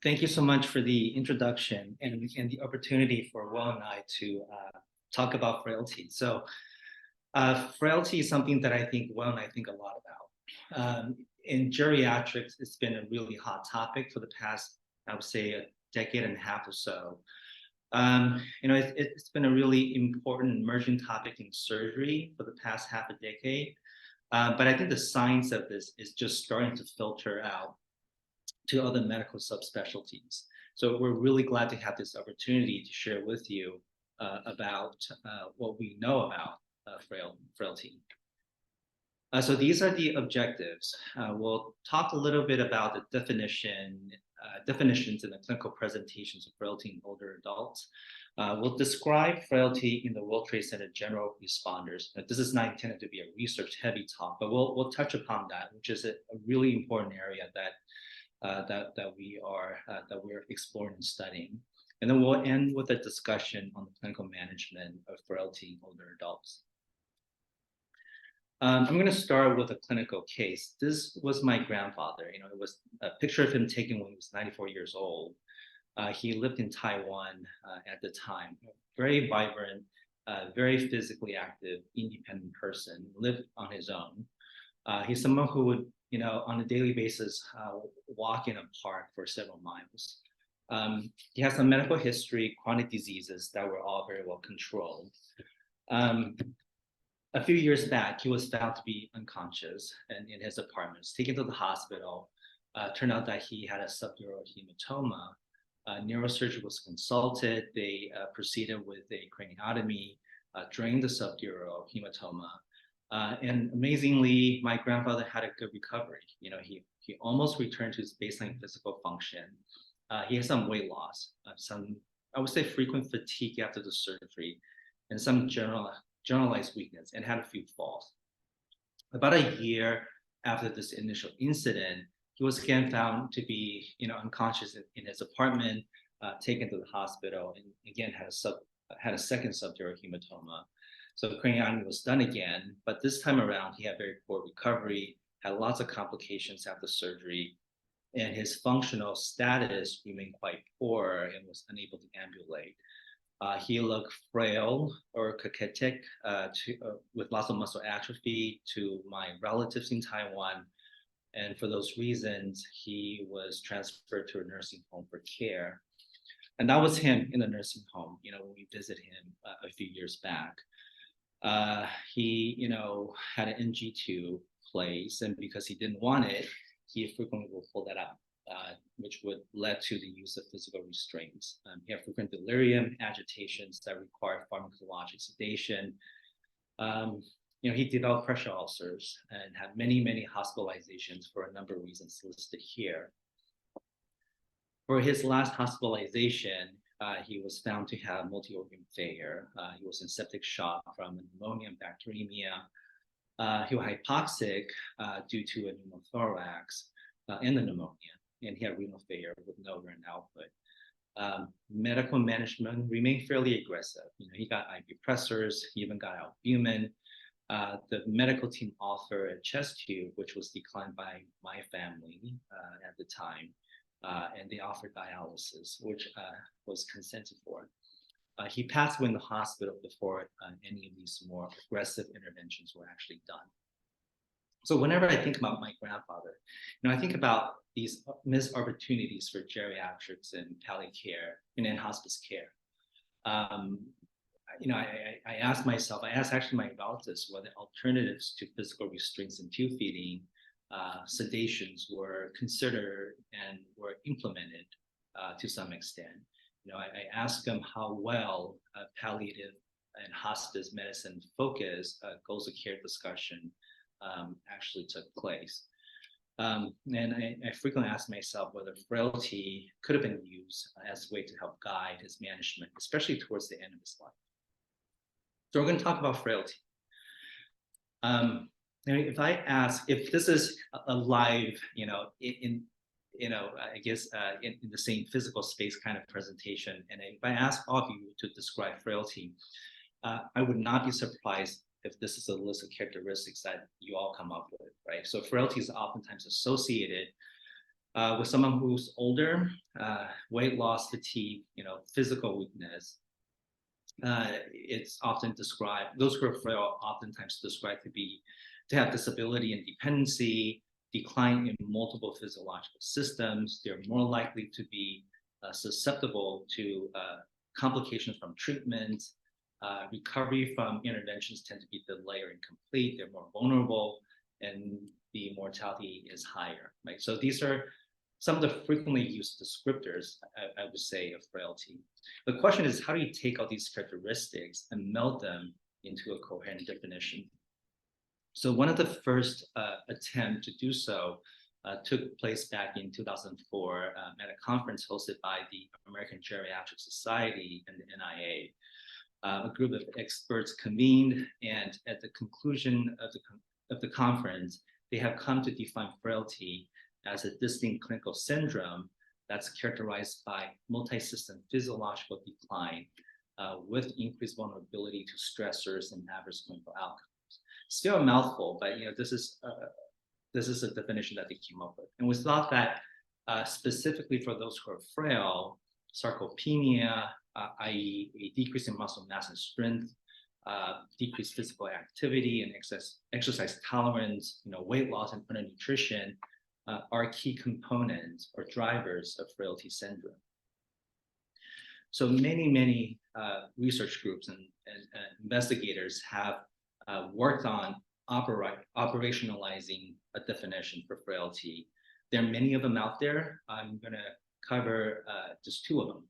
Thank you so much for the introduction and the opportunity for Will and I to talk about frailty. So frailty is something that I think Will and I think a lot about. In geriatrics, it's been a really hot topic for the past, I would say, a decade and a half or so. It's been a really important emerging topic in surgery for the past half a decade. But I think the science of this is just starting to filter out to other medical subspecialties. So we're really glad to have this opportunity to share with you about what we know about frailty. So these are the objectives. We'll talk a little bit about the definitions and the clinical presentations of frailty in older adults. We'll describe frailty in the World Trade Center general responders. Now, this is not intended to be a research-heavy talk, but we'll touch upon that, which is a really important area that we're exploring and studying. And then we'll end with a discussion on the clinical management of frailty in older adults. I'm going to start with a clinical case. This was my grandfather. It was a picture of him taken when he was 94 years old. He lived in Taiwan at the time. Very vibrant, very physically active, independent person, lived on his own. He's someone who would, on a daily basis, walk in a park for several miles. He has some medical history, chronic diseases that were all very well controlled. A few years back, he was found to be unconscious and in his apartment, taken to the hospital. Turned out that he had a subdural hematoma. Neurosurgery was consulted. They proceeded with a craniotomy, drained the subdural hematoma. And amazingly, my grandfather had a good recovery. He almost returned to his baseline physical function. He had some weight loss, some, I would say, frequent fatigue after the surgery, and some generalized weakness, and had a few falls. About a year after this initial incident, he was again found to be, unconscious in his apartment, taken to the hospital, and again had a second subdural hematoma. So craniotomy was done again, but this time around he had very poor recovery, had lots of complications after surgery, and his functional status remained quite poor and was unable to ambulate. He looked frail or cachectic with lots of muscle atrophy to my relatives in Taiwan. And for those reasons, he was transferred to a nursing home for care. And that was him in the nursing home, when we visited him a few years back. He, had an NG2 place, and because he didn't want it, he frequently will pull that out, which would lead to the use of physical restraints. He had frequent delirium, agitations that required pharmacologic sedation. He developed pressure ulcers and had many, many hospitalizations for a number of reasons listed here. For his last hospitalization, he was found to have multi-organ failure. He was in septic shock from pneumonia and bacteremia. He was hypoxic due to a pneumothorax and the pneumonia, and he had renal failure with no urine output. Medical management remained fairly aggressive. He got IV pressors, he even got albumin. The medical team offered a chest tube, which was declined by my family at the time. And they offered dialysis, which was consented for. He passed away in the hospital before any of these more aggressive interventions were actually done. So whenever I think about my grandfather, I think about these missed opportunities for geriatrics and palliative care and hospice care. I asked actually my relatives whether alternatives to physical restraints and tube feeding, sedations were considered and were implemented to some extent. I asked them how well palliative and hospice medicine focused goals of care discussion actually took place. And I frequently asked myself whether frailty could have been used as a way to help guide his management, especially towards the end of his life. So we're going to talk about frailty. If I ask if this is a live, in the same physical space kind of presentation, and if I ask all of you to describe frailty, I would not be surprised if this is a list of characteristics that you all come up with, right? So frailty is oftentimes associated With someone who's older, weight loss, fatigue, physical weakness, it's often described, those who are frail oftentimes described to have disability and dependency, decline in multiple physiological systems. They're more likely to be susceptible to complications from treatment. Recovery from interventions tend to be delayed or incomplete. They're more vulnerable, and the mortality is higher, right? So these are some of the frequently used descriptors, I would say, of frailty. The question is, how do you take all these characteristics and meld them into a coherent definition? So one of the first attempts to do so took place back in 2004 at a conference hosted by the American Geriatric Society and the NIA. A group of experts convened, and at the conclusion of the conference, they have come to define frailty as a distinct clinical syndrome that's characterized by multi-system physiological decline with increased vulnerability to stressors and adverse clinical outcomes. Still a mouthful, but this is a definition that they came up with. And we thought that specifically for those who are frail, sarcopenia, i.e. a decrease in muscle mass and strength, decreased physical activity and exercise tolerance, weight loss and undernutrition are key components or drivers of frailty syndrome. So many research groups and investigators have worked on operationalizing a definition for frailty. There are many of them out there. I'm going to cover just two of them.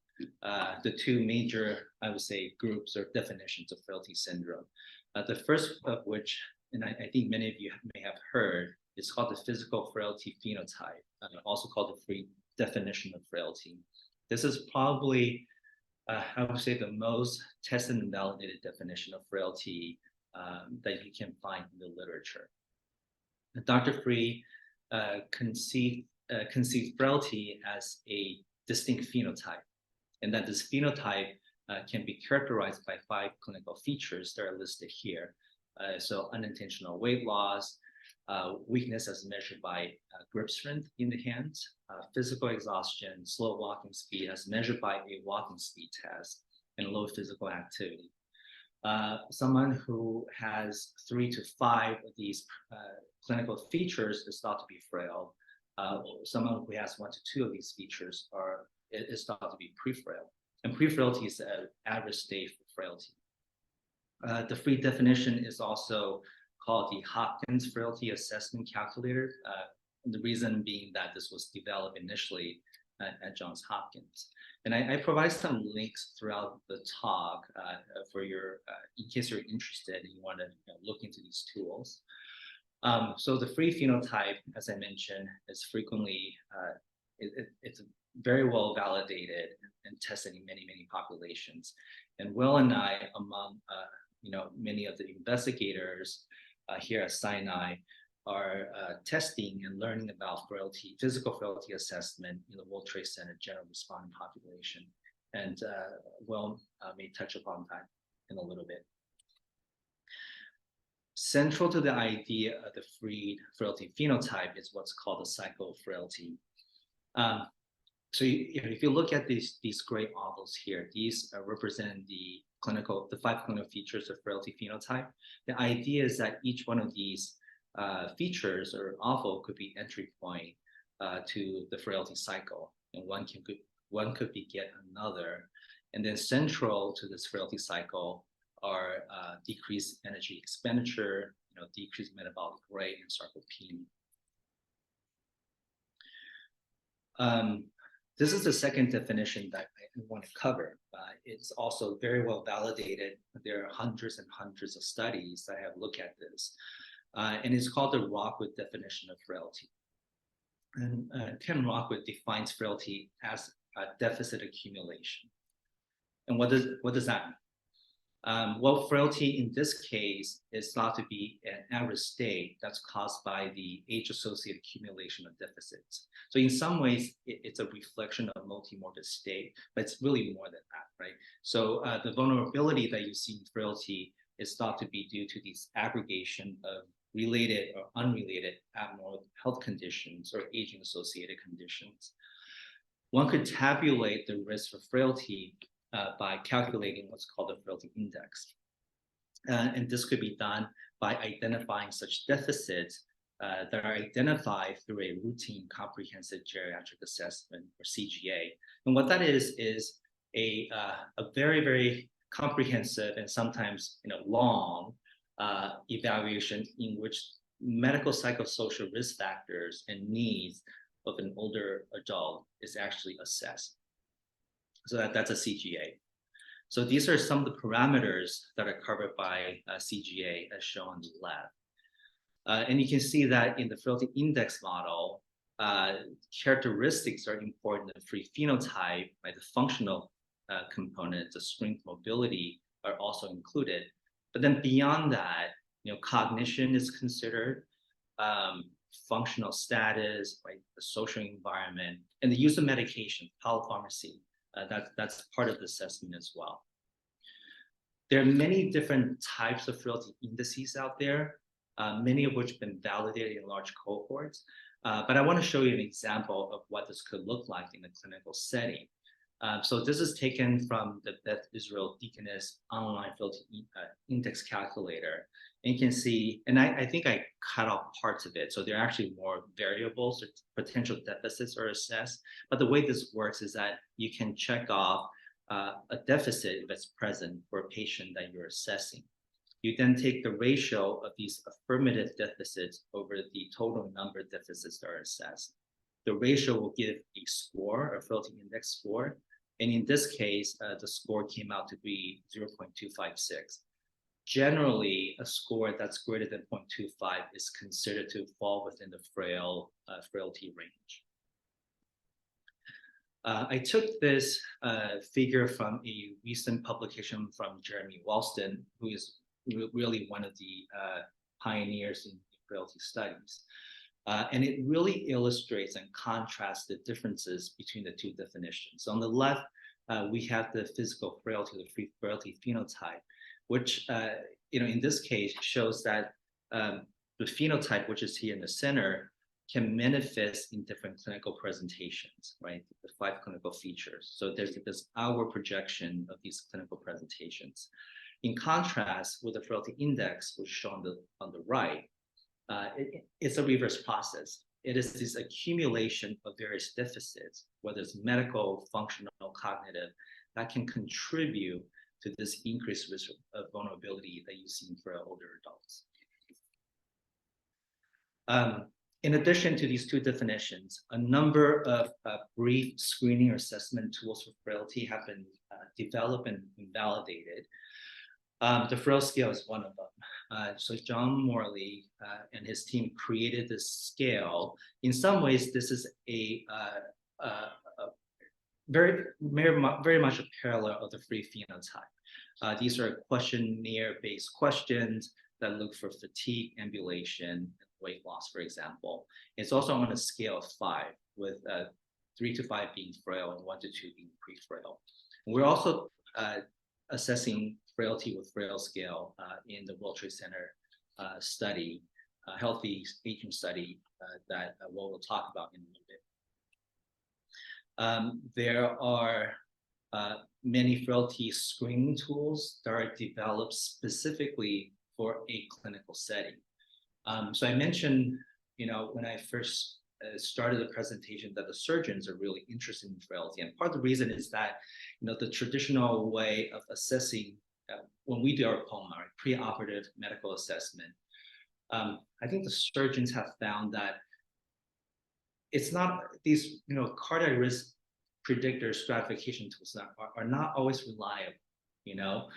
The two major, I would say, groups or definitions of frailty syndrome. The first of which, and I think many of you may have heard, is called the physical frailty phenotype, also called the free definition of frailty. This is probably, I would say, the most tested and validated definition of frailty that you can find in the literature. Dr. Free conceived frailty as a distinct phenotype, and that this phenotype can be characterized by 5 clinical features that are listed here. So unintentional weight loss, weakness as measured by grip strength in the hands, physical exhaustion, slow walking speed as measured by a walking speed test, and low physical activity. Someone who has 3 to 5 of these clinical features is thought to be frail. Someone who has 1 to 2 of these features is thought to be pre-frail. And pre-frailty is an average stage for frailty. The free definition is also called the Hopkins Frailty Assessment Calculator. The reason being that this was developed initially at Johns Hopkins. And I provide some links throughout the talk for your, in case you're interested and you want to look into these tools. So the free phenotype, as I mentioned, is frequently, it's very well validated and tested in many populations. And Will and I, among many of the investigators here at Sinai, are testing and learning about frailty, physical frailty assessment in the World Trade Center general responding population. And Will may touch upon that in a little bit. Central to the idea of the free frailty phenotype is what's called the cycle of frailty. So if you look at these gray ovals here, these represent the 5 clinical features of frailty phenotype. The idea is that each one of these features or oval could be entry point to the frailty cycle, and one could beget another. And then central to this frailty cycle are decreased energy expenditure, decreased metabolic rate, and sarcopenia. This is the second definition that I want to cover. It's also very well validated. There are hundreds and hundreds of studies that have looked at this. And it's called the Rockwood definition of frailty. And Ken Rockwood defines frailty as a deficit accumulation. And what does that mean? Well, frailty in this case is thought to be an average state that's caused by the age-associated accumulation of deficits. So in some ways, it's a reflection of multi-morbid state, but it's really more than that, right? So the vulnerability that you see in frailty is thought to be due to this aggregation of related or unrelated abnormal health conditions or aging-associated conditions. One could tabulate the risk for frailty by calculating what's called the frailty index. And this could be done by identifying such deficits that are identified through a routine comprehensive geriatric assessment, or CGA. And what that is a very, very comprehensive and sometimes long evaluation in which medical psychosocial risk factors and needs of an older adult is actually assessed. So that's a CGA. So these are some of the parameters that are covered by CGA as shown on the left. And you can see that in the frailty index model, characteristics are important. The free phenotype, right, the functional component, the strength, mobility are also included. But then beyond that, cognition is considered, functional status, right, the social environment, and the use of medication, polypharmacy. That's part of the assessment as well. There are many different types of frailty indices out there, many of which have been validated in large cohorts. But I want to show you an example of what this could look like in a clinical setting. So this is taken from the Beth Israel Deaconess online frailty index calculator. And you can see, and I think I cut off parts of it. So there are actually more variables or potential deficits are assessed. But the way this works is that you can check off a deficit if it's present for a patient that you're assessing. You then take the ratio of these affirmative deficits over the total number of deficits that are assessed. The ratio will give a score, a frailty index score. And in this case, the score came out to be 0.256. Generally, a score that's greater than 0.25 is considered to fall within the frailty range. I took this figure from a recent publication from Jeremy Walston, who is really one of the pioneers in frailty studies. And it really illustrates and contrasts the differences between the two definitions. On the left, we have the physical frailty, the free frailty phenotype, which in this case shows that the phenotype, which is here in the center, can manifest in different clinical presentations, right? The 5 clinical features. So there's this outward projection of these clinical presentations. In contrast with the frailty index, which is shown on the right, it's a reverse process. It is this accumulation of various deficits, whether it's medical, functional, cognitive, that can contribute to this increased risk of vulnerability that you see for older adults. In addition to these two definitions, a number of brief screening or assessment tools for frailty have been developed and validated. The Frail scale is one of them. So John Morley and his team created this scale. In some ways, this is a very much a parallel of the free phenotype. These are questionnaire-based questions that look for fatigue, ambulation, weight loss, for example. It's also on a scale of 5, with 3 to 5 being frail and 1 to 2 being pre-frail. We're also assessing frailty with frail scale in the World Trade Center study, healthy aging study that we'll talk about in a little bit. There are many frailty screening tools that are developed specifically for a clinical setting. So I mentioned, when I first started the presentation, that the surgeons are really interested in frailty. And part of the reason is that, the traditional way of assessing when we do our POMA, our preoperative medical assessment, I think the surgeons have found that it's not these, cardiac risk predictor stratification tools are not always reliable,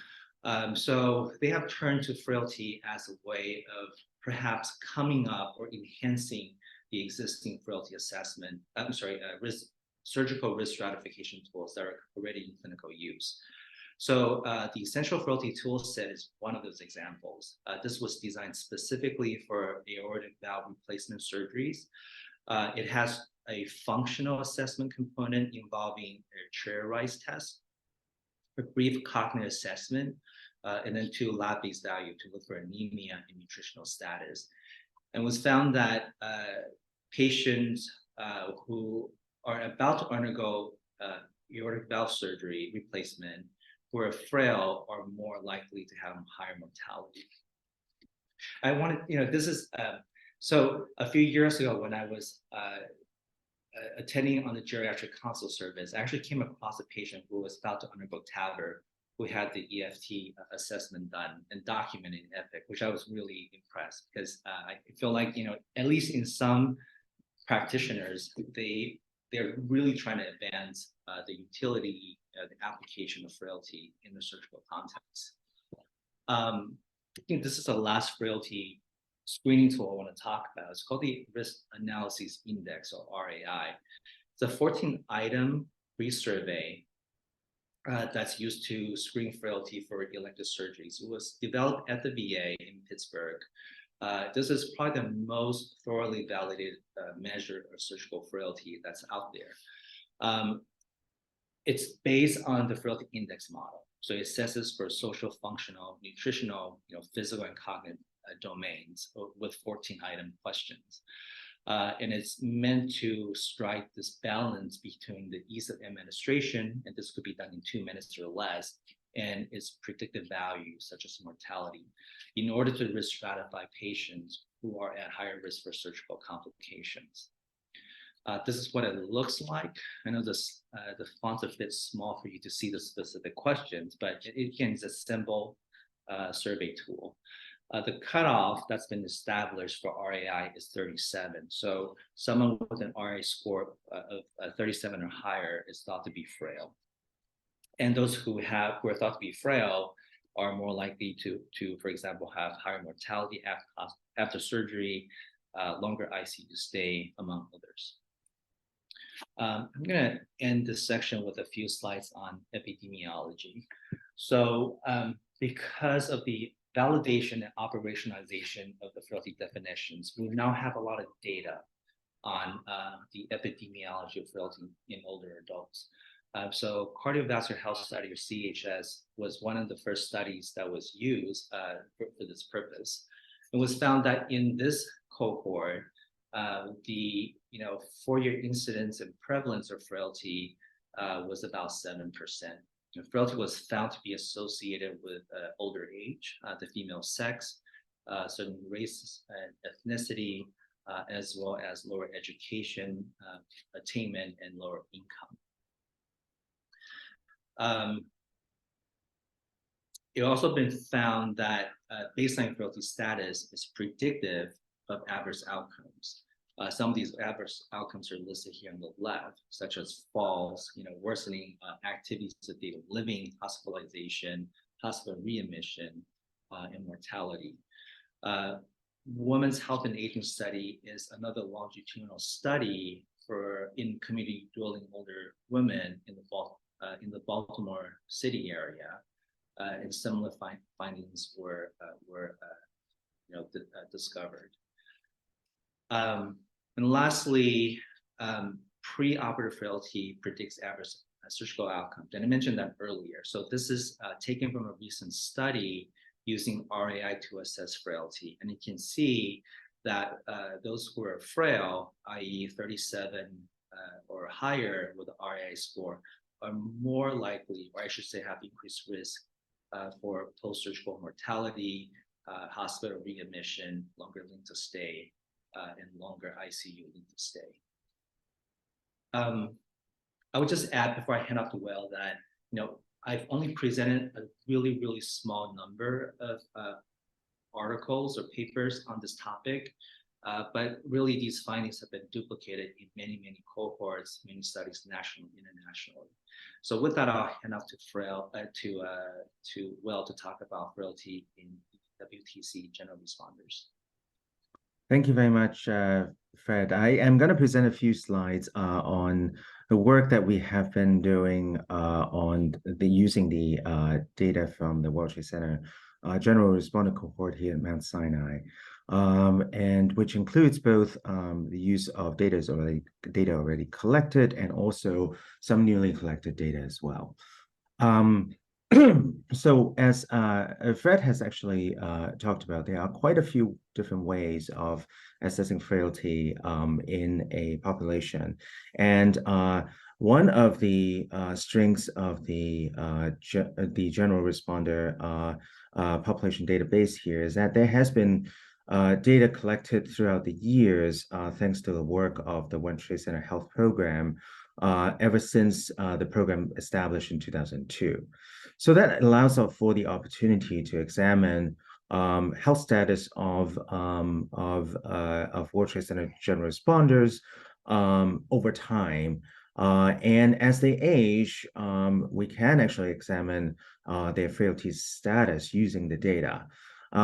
so they have turned to frailty as a way of perhaps coming up or enhancing the existing frailty assessment, surgical risk stratification tools that are already in clinical use. So the Essential Frailty Toolset is one of those examples. This was designed specifically for aortic valve replacement surgeries. It has a functional assessment component involving a chair rise test, a brief cognitive assessment, and then 2 lab-based values to look for anemia and nutritional status. and was found that patients who are about to undergo aortic valve surgery replacement who are frail are more likely to have higher mortality. I wanted, this is, so a few years ago when I was attending on the geriatric consult service, I actually came across a patient who was about to undergo TAVR, who had the EFT assessment done and documented in EPIC, which I was really impressed because I feel like, at least in some practitioners, they're really trying to advance the utility, the application of frailty in the surgical context. I think this is the last frailty screening tool I want to talk about. It's called the Risk Analysis Index, or RAI. It's a 14-item pre-survey that's used to screen frailty for elective surgeries. It was developed at the VA in Pittsburgh. This is probably the most thoroughly validated measure of surgical frailty that's out there. It's based on the frailty index model. So it assesses for social, functional, nutritional, physical and cognitive domains with 14-item questions. And it's meant to strike this balance between the ease of administration, and this could be done in 2 minutes or less, and its predictive values, such as mortality, in order to risk stratify patients who are at higher risk for surgical complications. This is what it looks like. I know this, the font's a bit small for you to see the specific questions, but it again is a simple survey tool. The cutoff that's been established for RAI is 37. So someone with an RAI score of 37 or higher is thought to be frail. And those who are thought to be frail are more likely to for example, have higher mortality after surgery, longer ICU stay, among others. I'm going to end this section with a few slides on epidemiology. So because of the validation and operationalization of the frailty definitions, we now have a lot of data on the epidemiology of frailty in older adults. So cardiovascular health study, or CHS, was one of the first studies that was used for this purpose. It was found that in this cohort, the 4-year incidence and prevalence of frailty was about 7%. Frailty was found to be associated with older age, the female sex, certain race and ethnicity, as well as lower education attainment and lower income. It also been found that baseline frailty status is predictive of adverse outcomes. Some of these adverse outcomes are listed here on the left, such as falls, worsening activities of daily living, hospitalization, hospital readmission, and mortality. Women's Health and Aging Study is another longitudinal study in community dwelling older women in the Baltimore City area, and similar findings were discovered. And lastly, preoperative frailty predicts adverse surgical outcomes. And I mentioned that earlier. So this is taken from a recent study using RAI to assess frailty. And you can see that those who are frail, i.e. 37 or higher with the RAI score, are more likely, or I should say have increased risk for post-surgical mortality, hospital readmission, longer length of stay, and longer ICU length of stay. I would just add before I hand off to Will that I've only presented a really, really small number of articles or papers on this topic, but really these findings have been duplicated in many, many cohorts, many studies, nationally and internationally. So with that, I'll hand off to Will to talk about frailty in WTC general responders. Thank you very much, Fred. I am going to present a few slides on the work that we have been doing on using the data from the World Trade Center general responder cohort here at Mount Sinai, and which includes both the use of data already collected and also some newly collected data as well. So as Fred has actually talked about, there are quite a few different ways of assessing frailty in a population. And one of the strengths of the general responder population database here is that there has been data collected throughout the years thanks to the work of the One Trade Center Health Program ever since the program established in 2002. So that allows us for the opportunity to examine health status of World Trade Center general responders over time. And as they age, we can actually examine their frailty status using the data.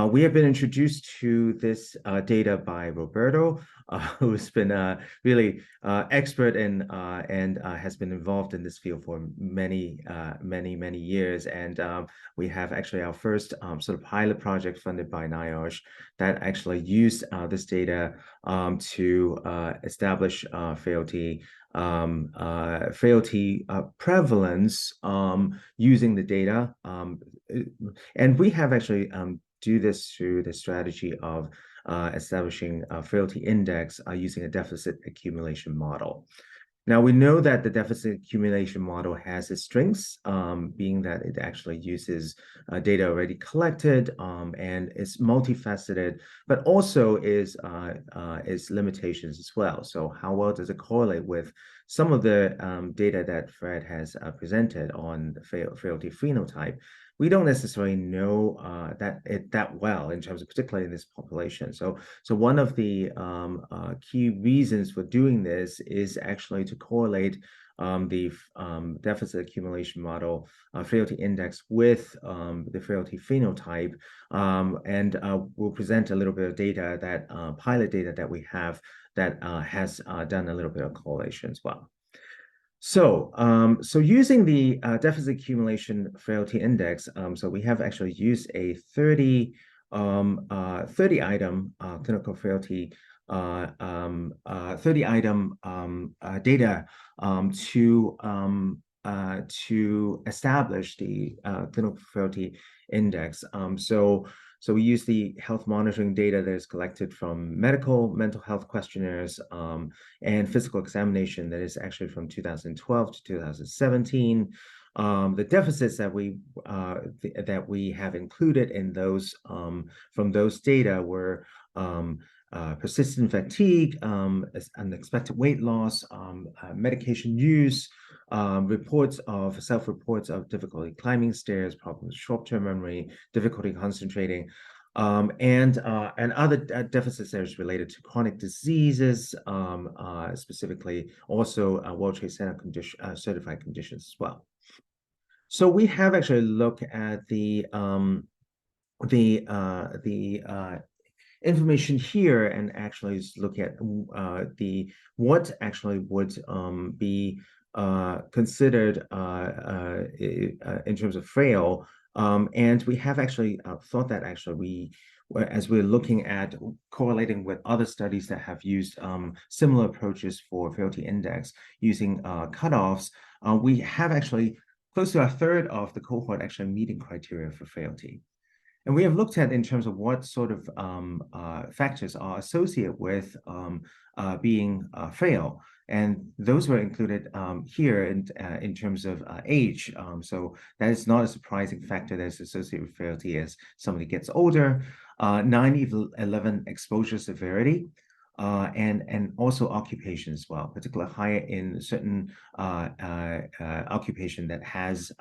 We have been introduced to this data by Roberto, who's been really expert in and has been involved in this field for many years. And we have actually our first sort of pilot project funded by NIOSH that actually used this data to establish frailty prevalence using the data. And we have actually do this through the strategy of establishing a frailty index using a deficit accumulation model. Now, we know that the deficit accumulation model has its strengths, being that it actually uses data already collected and is multifaceted, but also is its limitations as well. So how well does it correlate with some of the data that Fred has presented on the frailty phenotype? We don't necessarily know that well in terms of particularly in this population. So one of the key reasons for doing this is actually to correlate the deficit accumulation model frailty index with the frailty phenotype. And we'll present a little bit of data that pilot data that we have that has done a little bit of correlation as well. So, using the deficit accumulation frailty index, so we have actually used a 30 item clinical frailty 30 item data to establish the clinical frailty index. So we use the health monitoring data that is collected from mental health questionnaires and physical examination that is actually from 2012 to 2017. The deficits that we have included in those from those data were persistent fatigue, unexpected weight loss, medication use, self-reports of difficulty climbing stairs, problems with short-term memory, difficulty concentrating, and other deficits that is related to chronic diseases, specifically also World Trade Center certified conditions as well. So we have actually looked at the information here and actually look at what actually would be considered in terms of frail. And we have actually thought that actually as we're looking at correlating with other studies that have used similar approaches for frailty index using cutoffs, we have actually close to a third of the cohort actually meeting criteria for frailty. And we have looked at in terms of what sort of factors are associated with being frail. And those were included here in terms of age. So that is not a surprising factor that is associated with frailty as somebody gets older. 9/11 exposure severity, and also occupation as well, particularly higher in certain occupation that has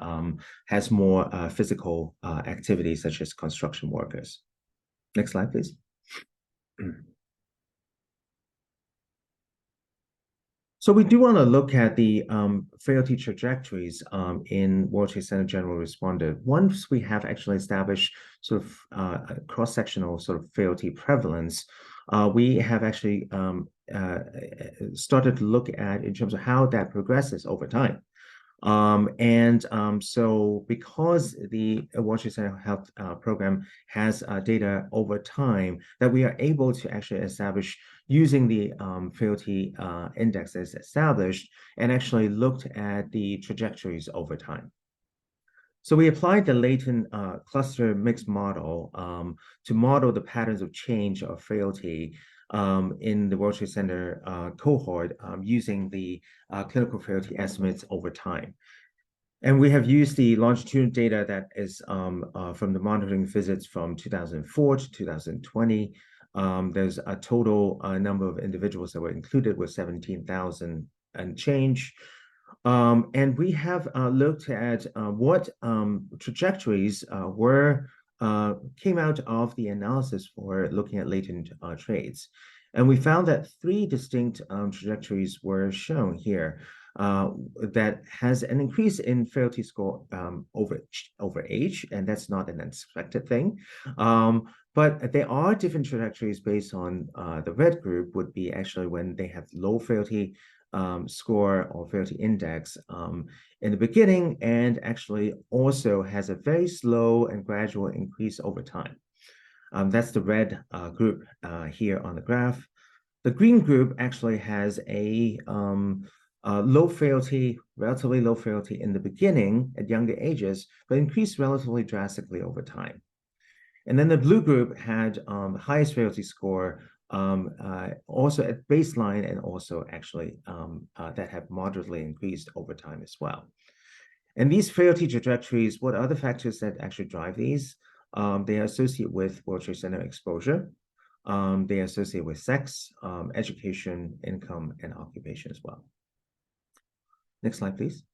more physical activity, such as construction workers. Next slide, please. So we do want to look at the frailty trajectories in World Trade Center general responder. Once we have actually established sort of a cross-sectional sort of frailty prevalence, we have actually started to look at in terms of how that progresses over time. So because the World Trade Center Health Program has data over time that we are able to actually establish using the frailty index that's established and actually looked at the trajectories over time. So we applied the latent cluster mix model to model the patterns of change of frailty in the World Trade Center cohort using the clinical frailty estimates over time. And we have used the longitudinal data that is from the monitoring visits from 2004 to 2020. There's a total number of individuals that were included with 17,000 and change. And we have looked at what trajectories came out of the analysis for looking at latent traits. And we found that three distinct trajectories were shown here that has an increase in frailty score over age, and that's not an unexpected thing. But there are different trajectories based on the red group would be actually when they have low frailty score or frailty index in the beginning, and actually also has a very slow and gradual increase over time. That's the red group here on the graph. The green group actually has a low frailty, relatively low frailty in the beginning at younger ages, but increased relatively drastically over time. And then the blue group had the highest frailty score also at baseline, and also actually that have moderately increased over time as well. And these frailty trajectories, what are the factors that actually drive these? They are associated with World Trade Center exposure. They are associated with sex, education, income, and occupation as well. Next slide, please.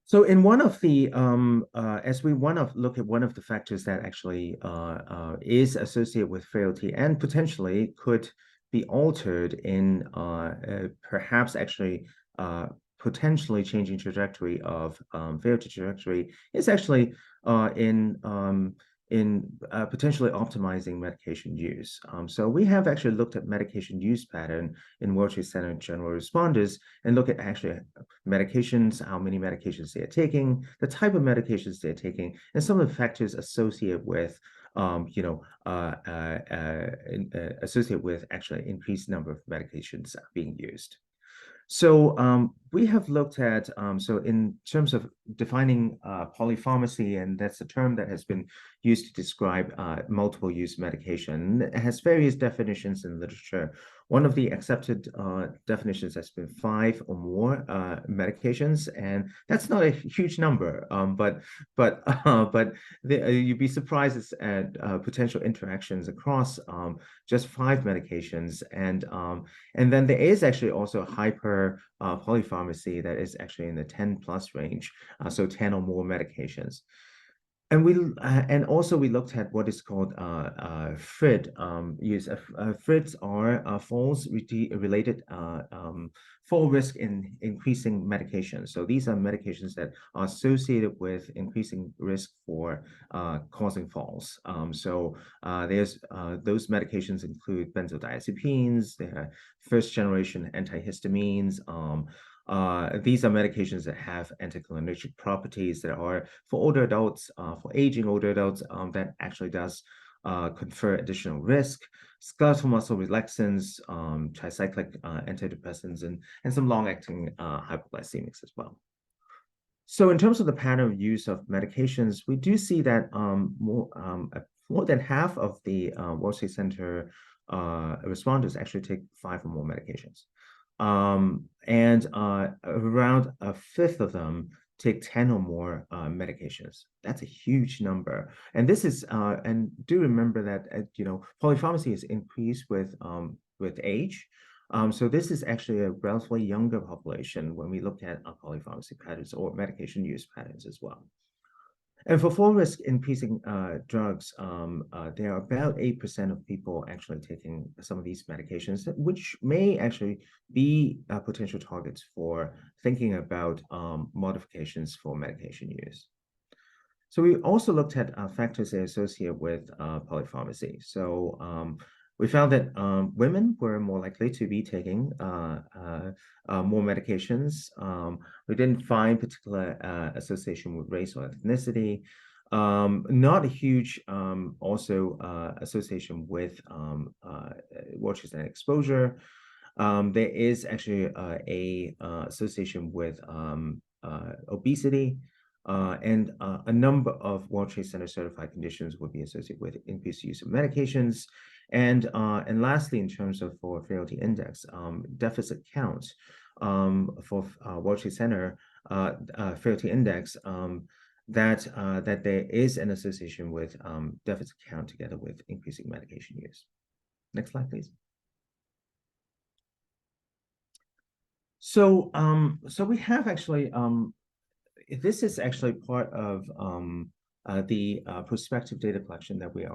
So in one of the, as we want to look at one of the factors that actually is associated with frailty and potentially could be altered in perhaps actually potentially changing trajectory of frailty trajectory is actually in potentially optimizing medication use. So we have actually looked at medication use pattern in World Trade Center general responders and look at actually medications, how many medications they are taking, the type of medications they're taking, and some of the factors associated with associated with actually increased number of medications being used. So we have looked at, so in terms of defining polypharmacy, and that's a term that has been used to describe multiple use medication. It has various definitions in literature. One of the accepted definitions has been 5 or more medications, and that's not a huge number, but you'd be surprised at potential interactions across just 5 medications, and then there is actually also a hyper polypharmacy that is actually in the 10 plus range, so 10 or more medications. And also we looked at what is called FRID use. FRIDs are falls related fall risk in increasing medications. So these are medications that are associated with increasing risk for causing falls. There's those medications include benzodiazepines, they are first generation antihistamines. These are medications that have anticholinergic properties that are for older adults, for aging older adults, that actually does confer additional risk. Skeletal muscle relaxants, tricyclic antidepressants, and some long-acting hypoglycemics as well. So in terms of the pattern of use of medications, we do see that more than half of the World Trade Center responders actually take 5 or more medications. And around a fifth of them take 10 or more medications. That's a huge number. And this is, and do remember that, polypharmacy is increased with age. So this is actually a relatively younger population when we look at polypharmacy patterns or medication use patterns as well. And for fall risk increasing drugs, there are about 8% of people actually taking some of these medications, which may actually be potential targets for thinking about modifications for medication use. So we also looked at factors that are associated with polypharmacy. So we found that women were more likely to be taking more medications. We didn't find particular association with race or ethnicity. Not a huge also association with World Trade Center exposure. There is actually a association with obesity, and a number of World Trade Center certified conditions would be associated with increased use of medications. And lastly, in terms of for frailty index, deficit count for World Trade Center frailty index, that there is an association with deficit count together with increasing medication use. Next slide, please. So, so we have actually, this is actually part of the prospective data collection that we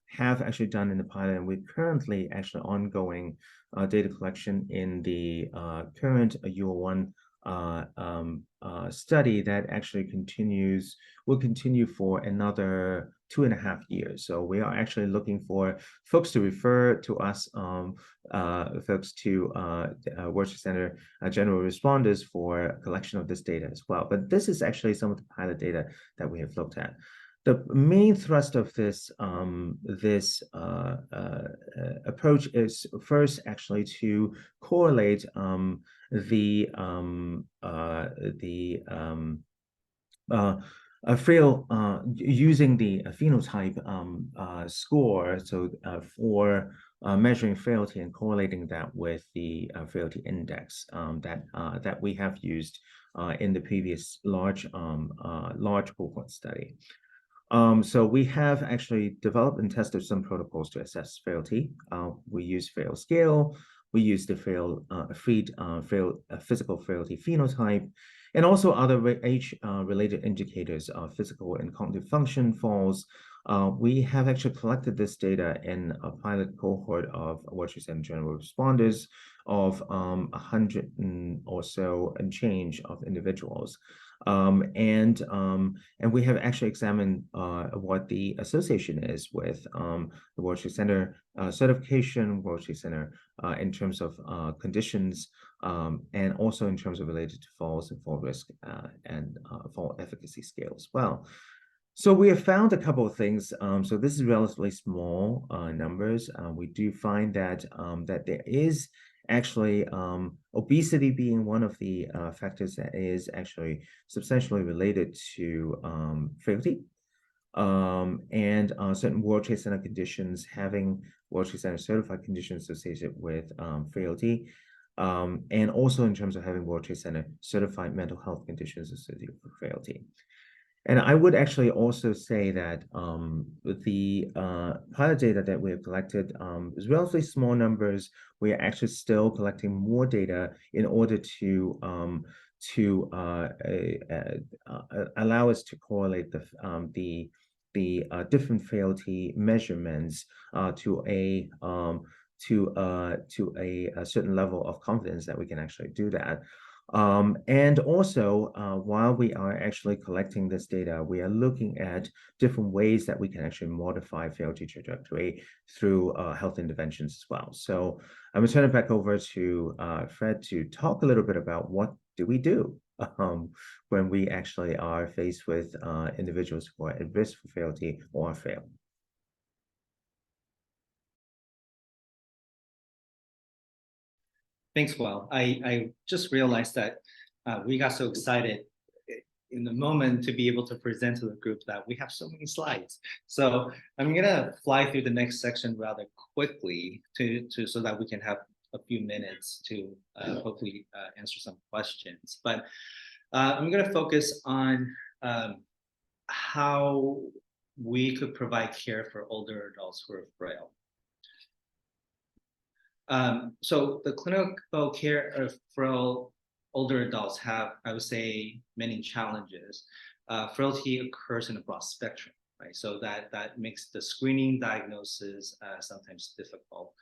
have actually done in the pilot, and we're currently actually ongoing data collection in the current UO1 study that actually will continue for another 2.5 years. So we are actually looking for folks to refer to us, folks to World Trade Center general responders for collection of this data as well. But this is actually some of the pilot data that we have looked at. The main thrust of this approach is first actually to correlate using the phenotype score, so for measuring frailty and correlating that with the frailty index that we have used in the previous large cohort study. So we have actually developed and tested some protocols to assess frailty. We use frail scale, we use the physical frailty phenotype, and also other age-related indicators of physical and cognitive function, falls. We have actually collected this data in a pilot cohort of World Trade Center general responders of 100 or so and change of individuals. And we have actually examined what the association is with the World Trade Center certification, World Trade Center in terms of conditions, and also in terms of related to falls and fall risk and fall efficacy scale as well. So we have found a couple of things. So this is relatively small numbers. We do find that that there is actually obesity being one of the factors that is actually substantially related to frailty, and certain World Trade Center conditions having World Trade Center certified conditions associated with frailty, and also in terms of having World Trade Center certified mental health conditions associated with frailty. And I would actually also say that the pilot data that we have collected is relatively small numbers. We are actually still collecting more data in order to allow us to correlate the different frailty measurements to a certain level of confidence that we can actually do that. And also, while we are actually collecting this data, we are looking at different ways that we can actually modify frailty trajectory through health interventions as well. So I'm going to turn it back over to Fred to talk a little bit about what do we do when we actually are faced with individuals who are at risk for frailty or fail. Thanks, Will. I just realized that we got so excited in the moment to be able to present to the group that we have so many slides. So I'm gonna fly through the next section rather quickly so that we can have a few minutes to hopefully answer some questions. But I'm gonna focus on how we could provide care for older adults who are frail. So the clinical care of frail older adults have, I would say, many challenges. Frailty occurs in a broad spectrum, right? So that makes the screening diagnosis sometimes difficult.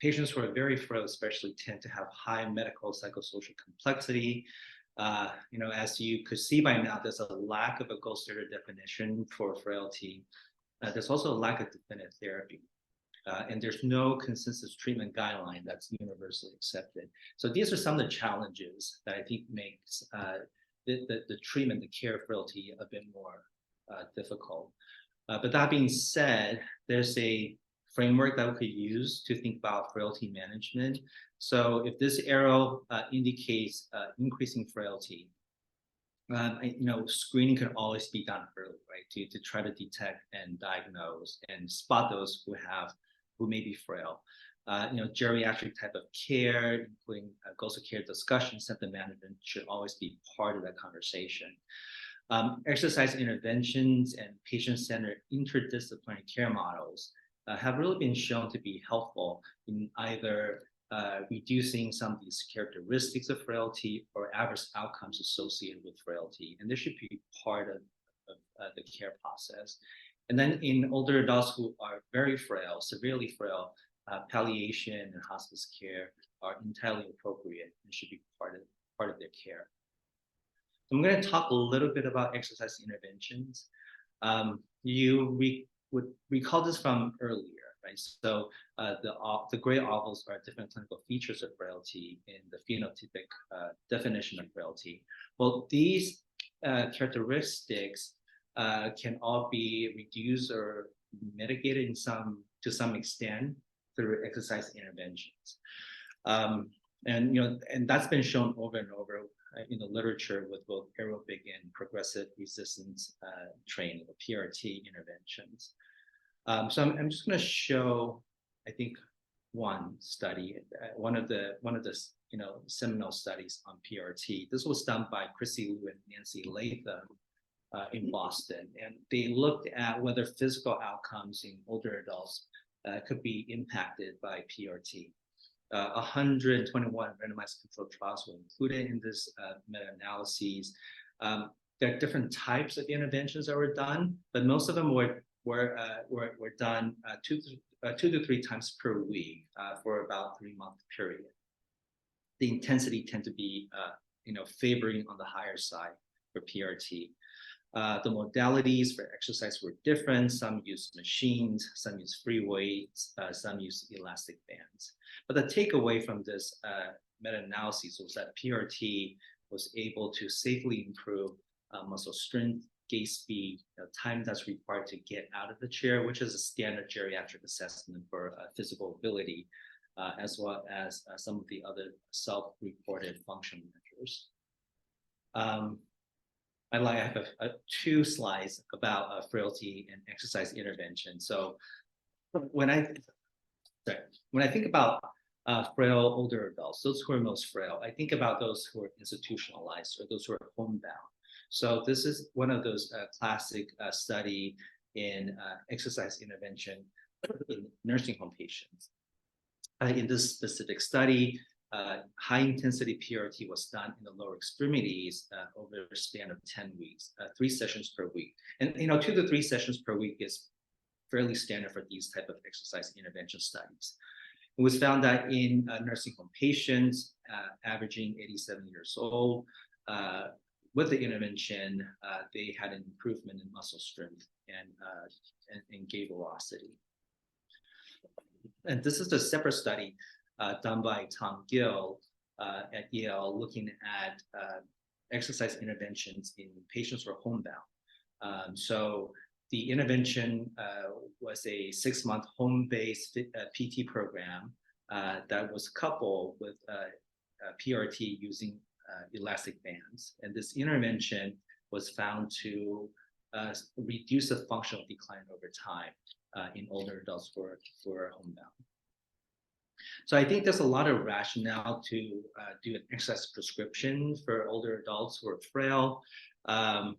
Patients who are very frail especially tend to have high medical psychosocial complexity. As you could see by now, there's a lack of a gold standard definition for frailty. There's also a lack of definitive therapy. And there's no consensus treatment guideline that's universally accepted. So these are some of the challenges that I think makes the treatment, the care of frailty a bit more difficult. But that being said, there's a framework that we could use to think about frailty management. So if this arrow indicates increasing frailty, screening can always be done early, right? To try to detect and diagnose and spot those who may be frail. Geriatric type of care, including goals of care discussion, symptom management should always be part of that conversation. Exercise interventions and patient-centered interdisciplinary care models have really been shown to be helpful in either reducing some of these characteristics of frailty or adverse outcomes associated with frailty. And this should be part of the care process. And then in older adults who are very frail, severely frail, palliation and hospice care are entirely appropriate and should be part of their care. I'm going to talk a little bit about exercise interventions. You would recall this from earlier, right? So the gray ovals are different clinical features of frailty in the phenotypic definition of frailty. Well, these characteristics can all be reduced or mitigated to some extent through exercise interventions. And that's been shown over and over in the literature with both aerobic and progressive resistance training, or PRT interventions. So I'm just going to show, I think, one study, one of the seminal studies on PRT. This was done by Chrissy Liu and Nancy Latham in Boston, and they looked at whether physical outcomes in older adults could be impacted by PRT. 121 randomized controlled trials were included in this meta-analyses. There are different types of interventions that were done, but most of them were done two to three times per week for about 3-month period. The intensity tend to be favoring on the higher side for PRT. The modalities for exercise were different. Some use machines, some use free weights, some use elastic bands. But the takeaway from this meta-analysis was that PRT was able to safely improve muscle strength, gait speed, time that's required to get out of the chair, which is a standard geriatric assessment for physical ability, as well as some of the other self-reported function measures. I have 2 slides about frailty and exercise intervention. So when I think about frail older adults, those who are most frail, I think about those who are institutionalized or those who are homebound. So this is one of those classic study in exercise intervention in nursing home patients. In this specific study, high intensity PRT was done in the lower extremities over a span of 10 weeks, 3 sessions per week. And 2 to 3 sessions per week is fairly standard for these type of exercise intervention studies. It was found that in nursing home patients averaging 87 years old, with the intervention, they had an improvement in muscle strength and gait velocity. And this is a separate study done by Tom Gill at Yale, looking at exercise interventions in patients who are homebound. So the intervention was a 6-month home-based PT program that was coupled with PRT using elastic bands. And this intervention was found to reduce the functional decline over time in older adults who are homebound. So I think there's a lot of rationale to do an exercise prescription for older adults who are frail. I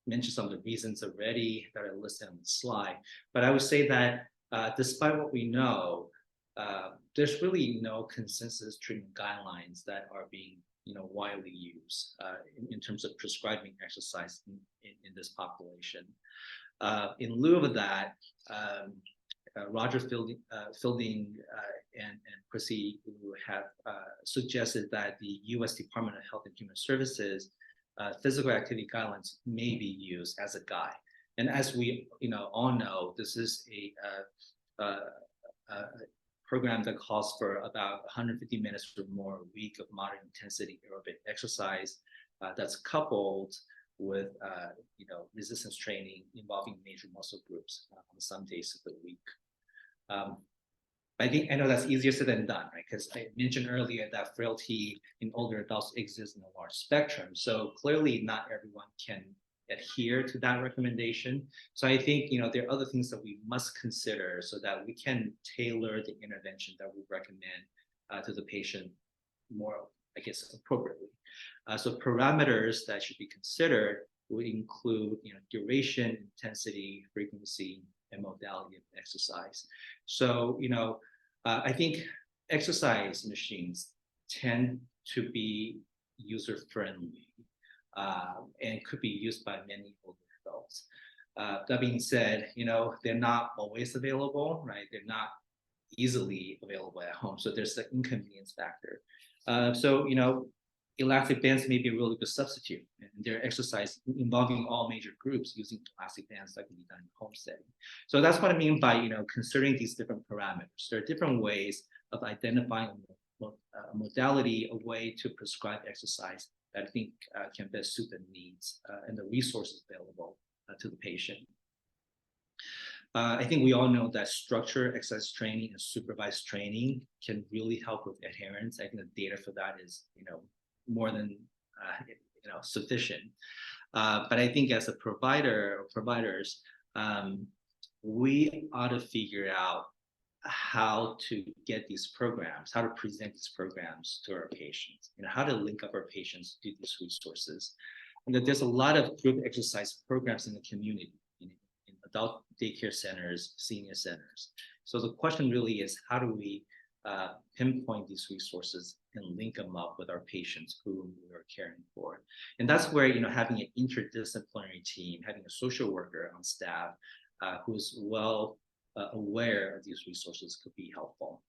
mentioned some of the reasons already that are listed on the slide, but I would say that despite what we know, there's really no consensus treatment guidelines that are being widely used in terms of prescribing exercise in this population. In lieu of that, Roger Fielding and Chrissy have suggested that the U.S. Department of Health and Human Services physical activity guidelines may be used as a guide. And as we all know, this is a program that calls for about 150 minutes or more a week of moderate intensity aerobic exercise that's coupled with resistance training involving major muscle groups on some days of the week. I know that's easier said than done, right? Because I mentioned earlier that frailty in older adults exists in a large spectrum. So clearly not everyone can adhere to that recommendation. So I think, there are other things that we must consider so that we can tailor the intervention that we recommend to the patient more, I guess, appropriately. So parameters that should be considered would include, duration, intensity, frequency, and modality of exercise. So, I think exercise machines tend to be user-friendly and could be used by many older adults. That being said, they're not always available, right? They're not easily available at home. So there's the inconvenience factor. So, elastic bands may be a really good substitute. And there are exercises involving all major groups using elastic bands that can be done in home setting. So that's what I mean by, considering these different parameters. There are different ways of identifying a modality, a way to prescribe exercise that I think can best suit the needs and the resources available to the patient. I think we all know that structured exercise training and supervised training can really help with adherence. I think the data for that is, more than sufficient. But I think as a provider or providers, we ought to figure out how to get these programs, how to present these programs to our patients, how to link up our patients to these resources. And that there's a lot of group exercise programs in the community, in adult daycare centers, senior centers. So the question really is, how do we pinpoint these resources and link them up with our patients who we are caring for? And that's where, having an interdisciplinary team, having a social worker on staff who is well aware of these resources could be helpful.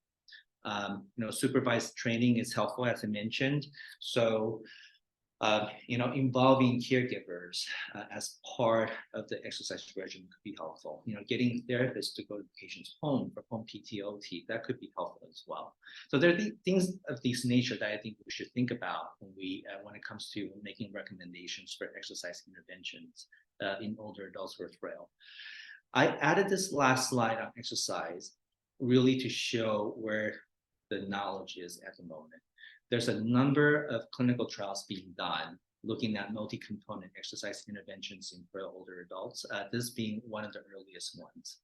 Supervised training is helpful, as I mentioned. So, involving caregivers as part of the exercise regimen could be helpful. Getting therapists to go to the patient's home for home PT/OT, that could be helpful as well. So there are things of this nature that I think we should think about when it comes to making recommendations for exercise interventions in older adults who are frail. I added this last slide on exercise really to show where the knowledge is at the moment. There's a number of clinical trials being done looking at multi-component exercise interventions in frail older adults, this being one of the earliest ones.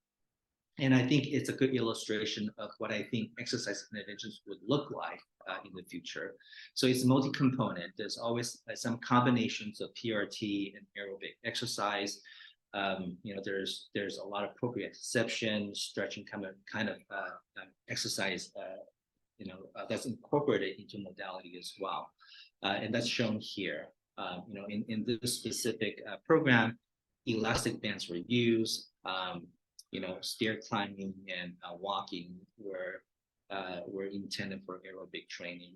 And I think it's a good illustration of what I think exercise interventions would look like in the future. So it's multi-component. There's always some combinations of PRT and aerobic exercise. There's a lot of proprioception, stretching kind of exercise that's incorporated into modality as well. And that's shown here. In this specific program, elastic bands were used, stair climbing and walking were intended for aerobic training.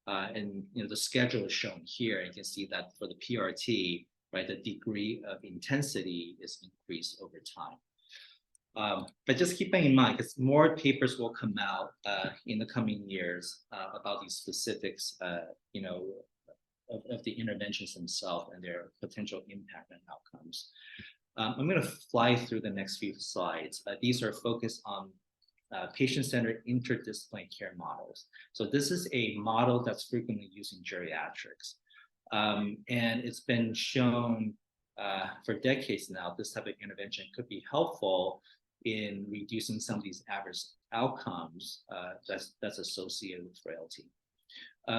And the schedule is shown here. You can see that for the PRT, right, the degree of intensity is increased over time. But just keeping in mind, because more papers will come out in the coming years about these specifics, of the interventions themselves and their potential impact and outcomes. I'm going to fly through the next few slides. These are focused on patient-centered interdisciplinary care models. So this is a model that's frequently used in geriatrics. And it's been shown for decades now, this type of intervention could be helpful in reducing some of these adverse outcomes that's associated with frailty.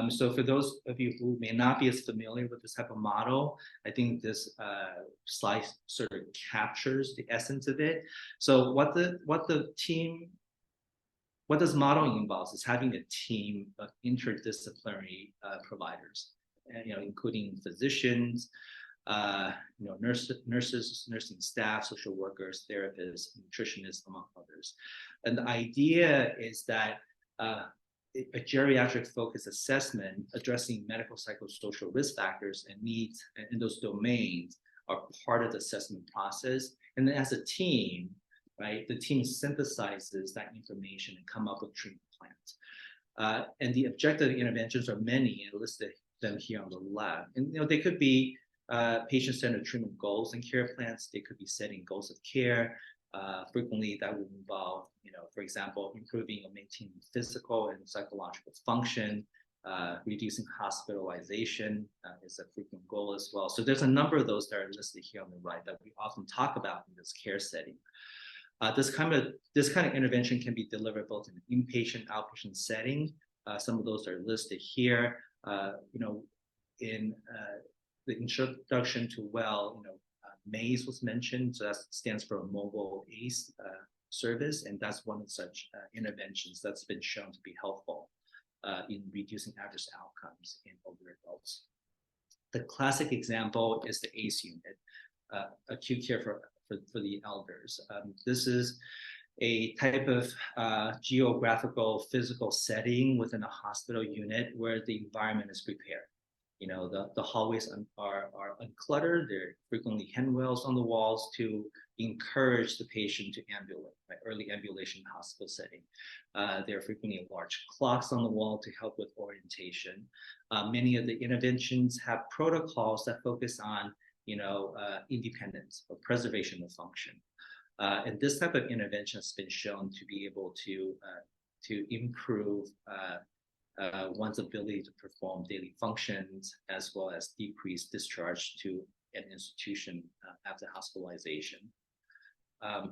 So for those of you who may not be as familiar with this type of model, I think this slide sort of captures the essence of it. So what this modeling involves is having a team of interdisciplinary providers, including physicians, nurses, nursing staff, social workers, therapists, nutritionists, among others. And the idea is that a geriatric-focused assessment addressing medical, psychosocial risk factors and needs in those domains are part of the assessment process. And then as a team, right, the team synthesizes that information and come up with treatment plans. And the objective interventions are many, and listed them here on the left. And they could be patient-centered treatment goals and care plans. They could be setting goals of care. Frequently, that would involve, for example, improving or maintaining physical and psychological function, reducing hospitalization is a frequent goal as well. So there's a number of those that are listed here on the right that we often talk about in this care setting. This kind of intervention can be delivered both in an inpatient, outpatient setting. Some of those are listed here. In the introduction to MACE was mentioned, so that stands for Mobile ACE service, and that's one of such interventions that's been shown to be helpful in reducing adverse outcomes in older adults. The classic example is the ACE unit, acute care for the elders. This is a type of geographical physical setting within a hospital unit where the environment is prepared. The hallways are uncluttered. There are frequently handrails on the walls to encourage the patient to ambulate, right? Early ambulation in hospital setting. There are frequently large clocks on the wall to help with orientation. Many of the interventions have protocols that focus on, independence or preservation of function. And this type of intervention has been shown to be able to improve one's ability to perform daily functions, as well as decrease discharge to an institution after hospitalization. I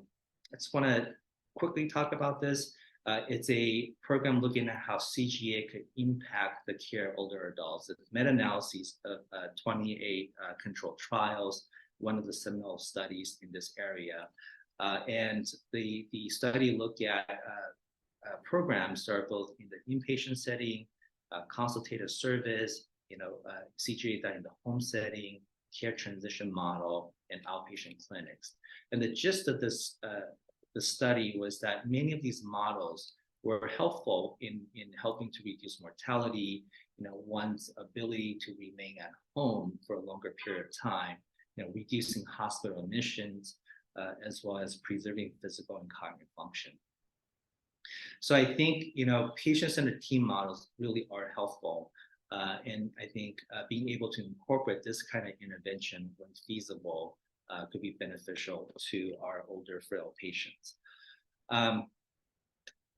just want to quickly talk about this. It's a program looking at how CGA could impact the care of older adults. It's meta-analyses of 28 controlled trials, one of the seminal studies in this area. And the study looked at programs that are both in the inpatient setting, consultative service, CGA done in the home setting, care transition model, and outpatient clinics. And the gist of this the study was that many of these models were helpful in helping to reduce mortality, one's ability to remain at home for a longer period of time, reducing hospital admissions, as well as preserving physical and cognitive function. So I think, patient-centered team models really are helpful. And I think being able to incorporate this kind of intervention when feasible could be beneficial to our older, frail patients. I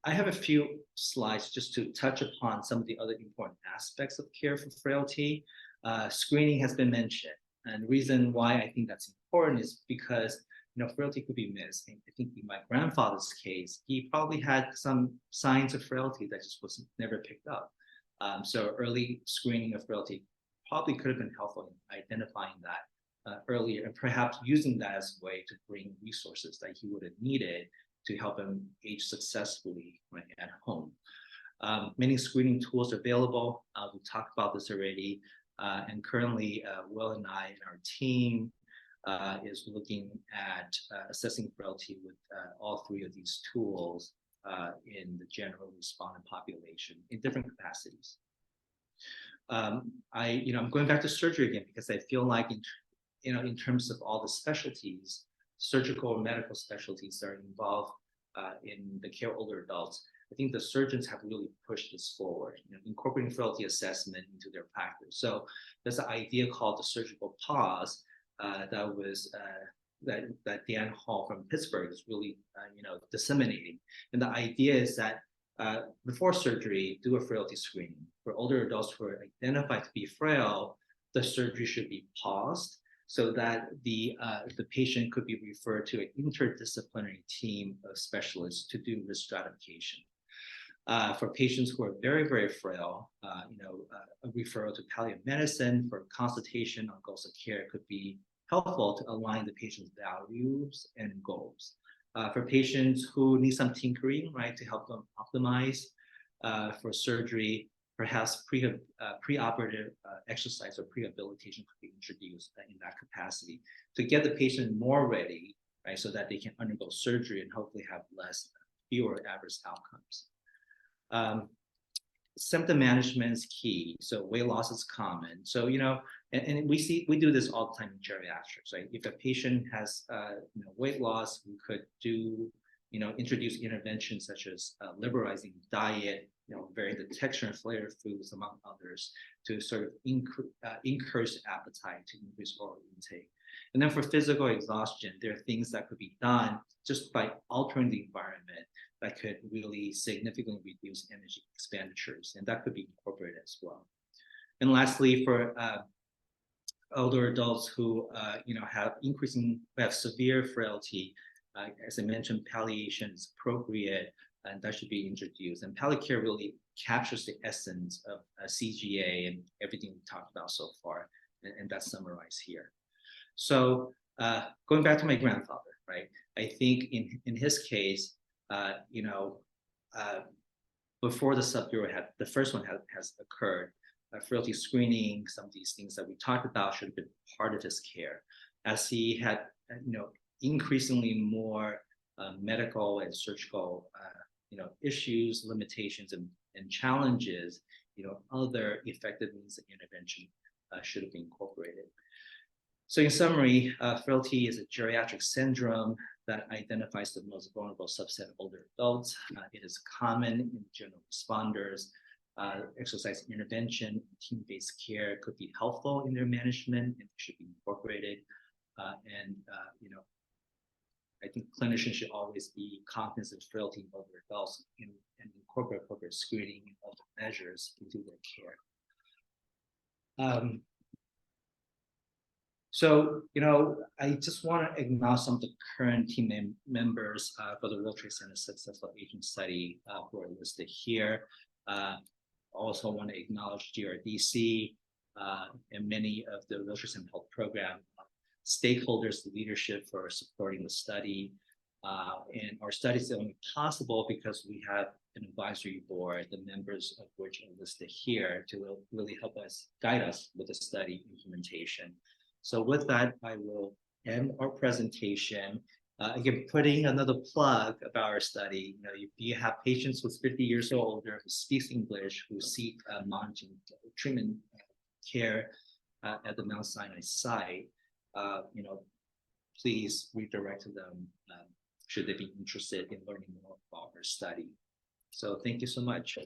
have a few slides just to touch upon some of the other important aspects of care for frailty. Screening has been mentioned. And the reason why I think that's important is because frailty could be missed. I think in my grandfather's case, he probably had some signs of frailty that just was never picked up. So early screening of frailty probably could have been helpful in identifying that earlier, and perhaps using that as a way to bring resources that he would have needed to help him age successfully at home. Many screening tools are available. We talked about this already. And currently, Will and I and our team is looking at assessing frailty with all three of these tools in the general respondent population in different capacities. I'm going back to surgery again because I feel like in terms of all the specialties, surgical or medical specialties that are involved in the care of older adults, I think the surgeons have really pushed this forward, incorporating frailty assessment into their practice. So there's an idea called the surgical pause that Dan Hall from Pittsburgh is really disseminating. And the idea is that before surgery, do a frailty screening. For older adults who are identified to be frail, the surgery should be paused so that the patient could be referred to an interdisciplinary team of specialists to do risk stratification. For patients who are very, very frail, a referral to palliative medicine for consultation on goals of care could be helpful to align the patient's values and goals. For patients who need some tinkering, to help them optimize for surgery, perhaps preoperative exercise or prehabilitation could be introduced in that capacity to get the patient more ready, so that they can undergo surgery and hopefully have fewer adverse outcomes. Symptom management is key. So weight loss is common. So, and we do this all the time in geriatrics, right? If a patient has weight loss, we could introduce interventions such as liberalizing diet, varying the texture and flavor of foods, among others, to sort of encourage appetite to increase oral intake. And then for physical exhaustion, there are things that could be done just by altering the environment that could really significantly reduce energy expenditures, and that could be incorporated as well. And lastly, for older adults who have severe frailty, as I mentioned, palliation is appropriate, and that should be introduced. And palliative care really captures the essence of CGA and everything we talked about so far, and that's summarized here. So going back to my grandfather, right? I think in his case, before the subdural the first one has occurred, frailty screening, some of these things that we talked about should have been part of his care. As he had, increasingly more medical and surgical, issues, limitations, and challenges, other effective means of intervention should have been incorporated. So in summary, frailty is a geriatric syndrome that identifies the most vulnerable subset of older adults. It is common in general responders. Exercise intervention, team-based care could be helpful in their management and should be incorporated. I think clinicians should always be cognizant of frailty in older adults and incorporate appropriate screening and other measures into their care. So, I just want to acknowledge some of the current team members for the World Trade Center Successful Aging Study who are listed here. Also want to acknowledge GRDC and many of the World Trade Center Health Program stakeholders, the leadership for supporting the study. And our study is only possible because we have an advisory board, the members of which are listed here to really help us, guide us with the study implementation. So with that, I will end our presentation. Again, putting another plug about our study. If you have patients who's 50 years or older who speaks English, who seek monitoring treatment care at the Mount Sinai site, please redirect them should they be interested in learning more about our study. So thank you so much.